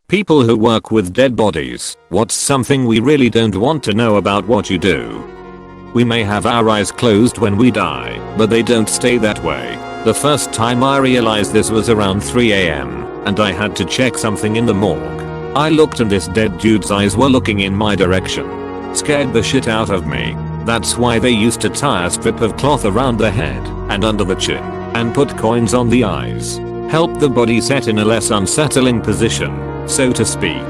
People who work with dead bodies, what's something we really don't want to know about what you do? We may have our eyes closed when we die, but they don't stay that way. The first time I realized this was around 3 AM, and I had to check something in the morgue. I looked and this dead dude's eyes were looking in my direction. Scared the shit out of me. That's why they used to tie a strip of cloth around the head and under the chin and put coins on the eyes. Help the body set in a less unsettling position, so to speak.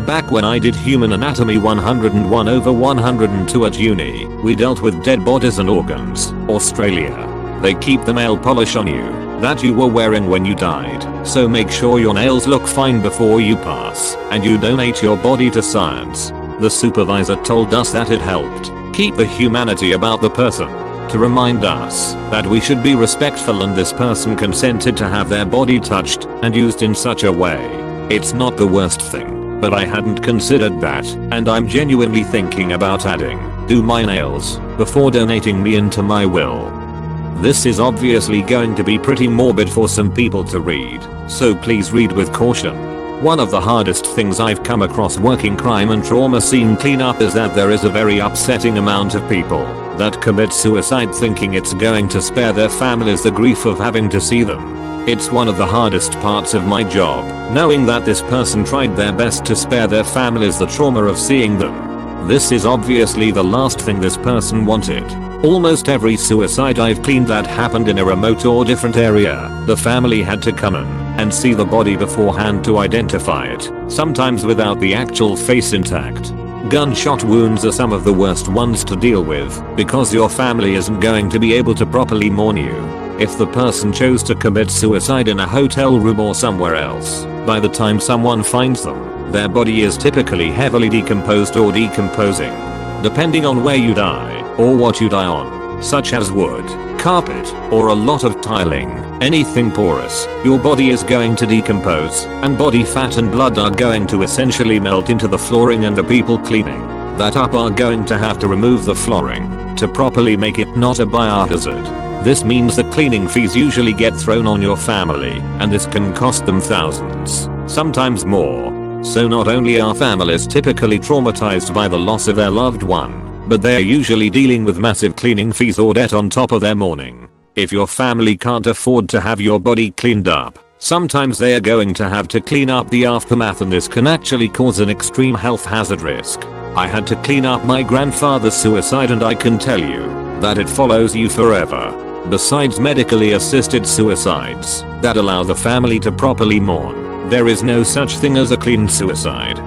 Back when I did Human Anatomy 101/102 at uni, we dealt with dead bodies and organs. Australia. They keep the nail polish on you that you were wearing when you died, so make sure your nails look fine before you pass, and you donate your body to science. The supervisor told us that it helped keep the humanity about the person, to remind us that we should be respectful, and this person consented to have their body touched and used in such a way. It's not the worst thing, but I hadn't considered that, and I'm genuinely thinking about adding "do my nails" before donating me into my will. This is obviously going to be pretty morbid for some people to read, so please read with caution. One of the hardest things I've come across working crime and trauma scene cleanup is that there is a very upsetting amount of people that commit suicide thinking it's going to spare their families the grief of having to see them. It's one of the hardest parts of my job, knowing that this person tried their best to spare their families the trauma of seeing them. This is obviously the last thing this person wanted. Almost every suicide I've cleaned that happened in a remote or different area, the family had to come in and see the body beforehand to identify it, sometimes without the actual face intact. Gunshot wounds are some of the worst ones to deal with, because your family isn't going to be able to properly mourn you. If the person chose to commit suicide in a hotel room or somewhere else, by the time someone finds them, their body is typically heavily decomposed or decomposing. Depending on where you die, or what you die on, such as wood, carpet, or a lot of tiling, anything porous, your body is going to decompose, and body fat and blood are going to essentially melt into the flooring, and the people cleaning that up are going to have to remove the flooring to properly make it not a biohazard. This means that cleaning fees usually get thrown on your family, and this can cost them thousands, sometimes more. So not only are families typically traumatized by the loss of their loved one, but they're usually dealing with massive cleaning fees or debt on top of their mourning. If your family can't afford to have your body cleaned up, sometimes they are going to have to clean up the aftermath, and this can actually cause an extreme health hazard risk. I had to clean up my grandfather's suicide, and I can tell you that it follows you forever. Besides medically assisted suicides that allow the family to properly mourn, there is no such thing as a clean suicide.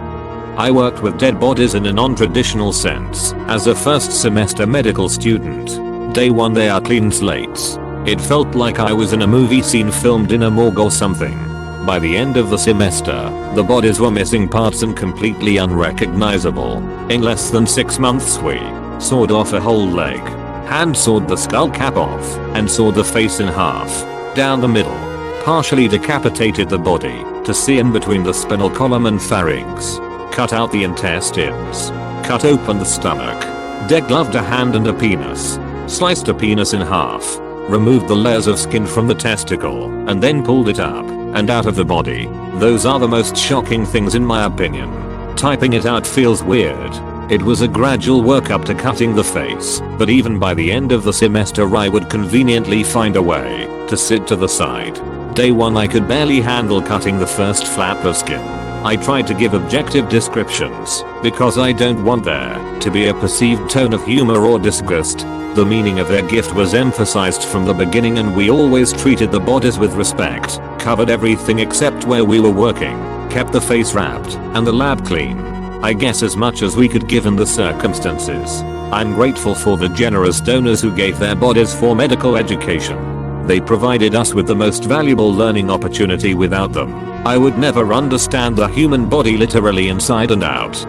I worked with dead bodies in a non-traditional sense as a first semester medical student. Day one they are clean slates. It felt like I was in a movie scene filmed in a morgue or something. By the end of the semester, the bodies were missing parts and completely unrecognizable. In less than 6 months we sawed off a whole leg, hand sawed the skull cap off, and sawed the face in half, down the middle, partially decapitated the body to see in between the spinal column and pharynx, cut out the intestines, cut open the stomach, degloved a hand and a penis, sliced a penis in half, removed the layers of skin from the testicle, and then pulled it up and out of the body. Those are the most shocking things in my opinion. Typing it out feels weird. It was a gradual work up to cutting the face, but even by the end of the semester I would conveniently find a way to sit to the side. Day one I could barely handle cutting the first flap of skin. I tried to give objective descriptions, because I don't want there to be a perceived tone of humor or disgust. The meaning of their gift was emphasized from the beginning, and we always treated the bodies with respect, covered everything except where we were working, kept the face wrapped, and the lab clean. I guess as much as we could given the circumstances. I'm grateful for the generous donors who gave their bodies for medical education. They provided us with the most valuable learning opportunity. Without them, I would never understand the human body literally inside and out.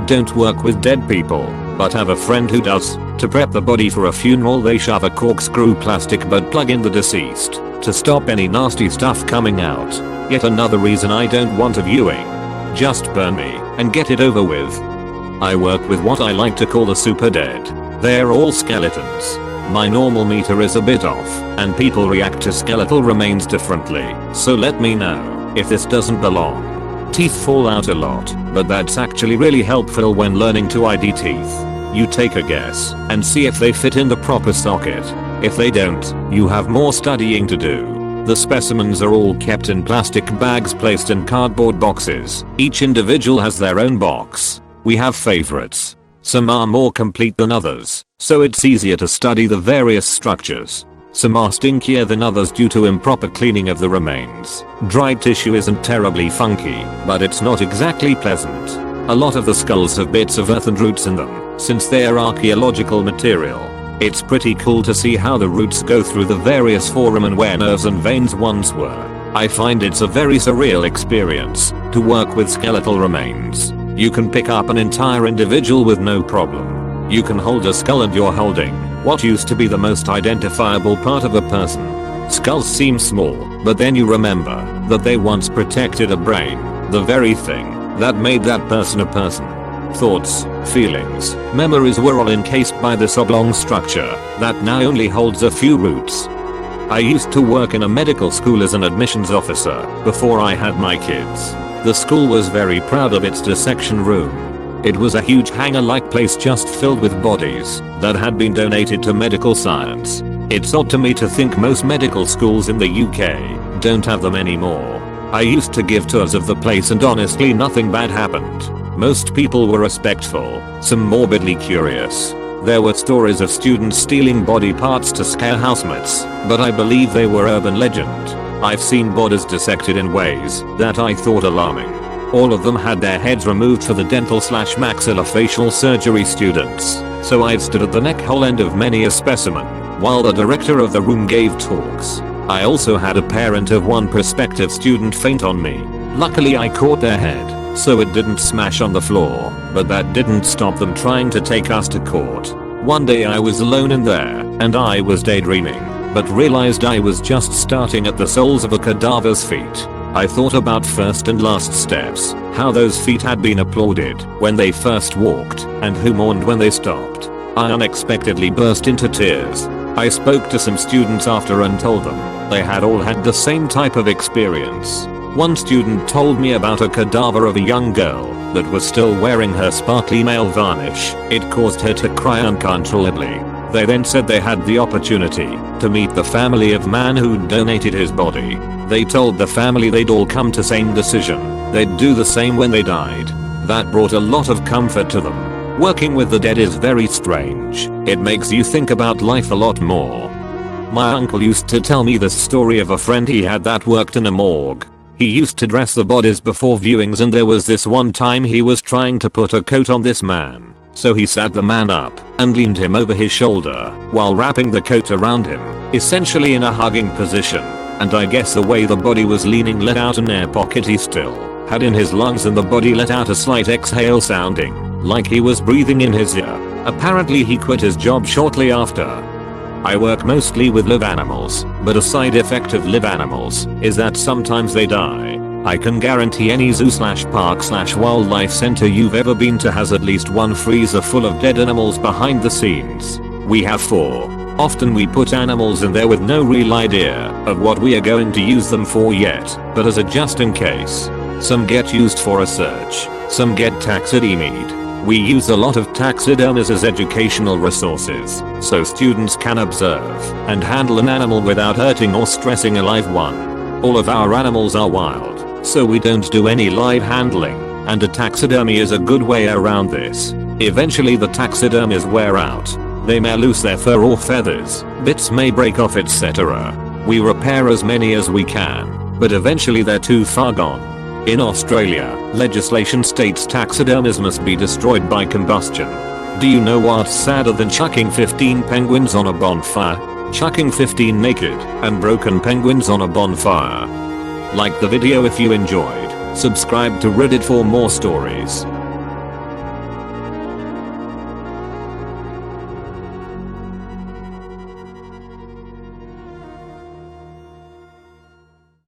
Don't work with dead people, but have a friend who does. To prep the body for a funeral they shove a corkscrew plastic butt plug in the deceased to stop any nasty stuff coming out. Yet another reason I don't want a viewing. Just burn me and get it over with. I work with what I like to call the super dead. They're all skeletons. My normal meter is a bit off, and people react to skeletal remains differently, so let me know if this doesn't belong. Teeth fall out a lot, but that's actually really helpful when learning to ID teeth. You take a guess and see if they fit in the proper socket. If they don't, you have more studying to do. The specimens are all kept in plastic bags placed in cardboard boxes. Each individual has their own box. We have favorites. Some are more complete than others, so it's easier to study the various structures. Some are stinkier than others due to improper cleaning of the remains. Dried tissue isn't terribly funky, but it's not exactly pleasant. A lot of the skulls have bits of earth and roots in them, since they are archaeological material. It's pretty cool to see how the roots go through the various foramen where nerves and veins once were. I find it's a very surreal experience to work with skeletal remains. You can pick up an entire individual with no problem. You can hold a skull and you're holding what used to be the most identifiable part of a person. Skulls seem small, but then you remember that they once protected a brain, the very thing that made that person a person. Thoughts, feelings, memories were all encased by this oblong structure that now only holds a few roots. I used to work in a medical school as an admissions officer before I had my kids. The school was very proud of its dissection room. It was a huge hangar-like place just filled with bodies that had been donated to medical science. It's odd to me to think most medical schools in the UK don't have them anymore. I used to give tours of the place and honestly nothing bad happened. Most people were respectful, some morbidly curious. There were stories of students stealing body parts to scare housemates, but I believe they were urban legend. I've seen bodies dissected in ways that I thought alarming. All of them had their heads removed for the dental/maxillofacial surgery students, so I've stood at the neck hole end of many a specimen, while the director of the room gave talks. I also had a parent of one prospective student faint on me. Luckily I caught their head, so it didn't smash on the floor, but that didn't stop them trying to take us to court. One day I was alone in there, and I was daydreaming, but realized I was just starting at the soles of a cadaver's feet. I thought about first and last steps, how those feet had been applauded when they first walked, and who mourned when they stopped. I unexpectedly burst into tears. I spoke to some students after and told them they had all had the same type of experience. One student told me about a cadaver of a young girl that was still wearing her sparkly nail varnish. It caused her to cry uncontrollably. They then said they had the opportunity to meet the family of man who donated his body. They told the family they'd all come to same decision. They'd do the same when they died. That brought a lot of comfort to them. Working with the dead is very strange. It makes you think about life a lot more. My uncle used to tell me the story of a friend he had that worked in a morgue. He used to dress the bodies before viewings, and there was this one time he was trying to put a coat on this man. So he sat the man up and leaned him over his shoulder while wrapping the coat around him, essentially in a hugging position. And I guess the way the body was leaning let out an air pocket he still had in his lungs, and the body let out a slight exhale sounding like he was breathing in his ear. Apparently he quit his job shortly after. I work mostly with live animals, but a side effect of live animals is that sometimes they die. I can guarantee any zoo/park/wildlife center you've ever been to has at least one freezer full of dead animals behind the scenes. We have 4. Often we put animals in there with no real idea of what we are going to use them for yet, but as a just in case. Some get used for research, some get taxidermied. We use a lot of taxidermies as educational resources, so students can observe and handle an animal without hurting or stressing a live one. All of our animals are wild, so we don't do any live handling, and a taxidermy is a good way around this. Eventually the taxidermies wear out. They may lose their fur or feathers, bits may break off, etc. We repair as many as we can, but eventually they're too far gone. In Australia, legislation states taxidermies must be destroyed by combustion. Do you know what's sadder than chucking 15 penguins on a bonfire? Chucking 15 naked and broken penguins on a bonfire. Like the video if you enjoyed. Subscribe to Reddit for more stories.